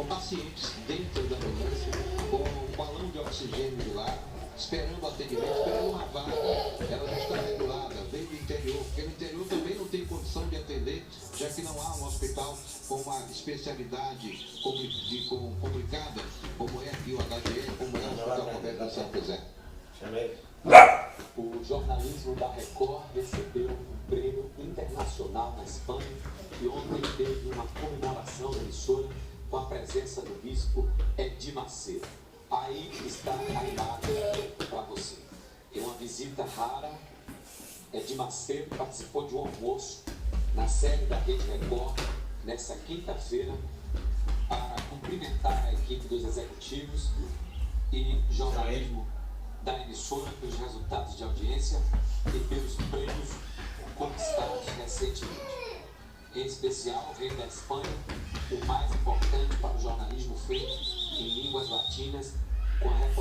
pacientes dentro da ambulância, com um balão de oxigênio de lado, esperando atendimento, esperando uma vaga. Ela já está regulada, veio do interior, porque no interior também não tem condição de atender, já que não há um hospital com uma especialidade complicada, como é aqui o HGE, como é o Hospital Roberto de São José. O jornalismo da Record recebeu um prêmio internacional na Espanha e ontem teve uma comemoração na emissora com a presença do bispo Edir Macedo. Aí está a imagem para você. Em uma visita rara, Edir Macedo participou de um almoço na sede da Rede Record nesta quinta-feira para cumprimentar a equipe dos executivos e jornalismo da emissora pelos resultados de audiência e pelos prêmios conquistados recentemente. Em especial, o rei da Espanha, o mais importante para o jornalismo feito em línguas latinas, com a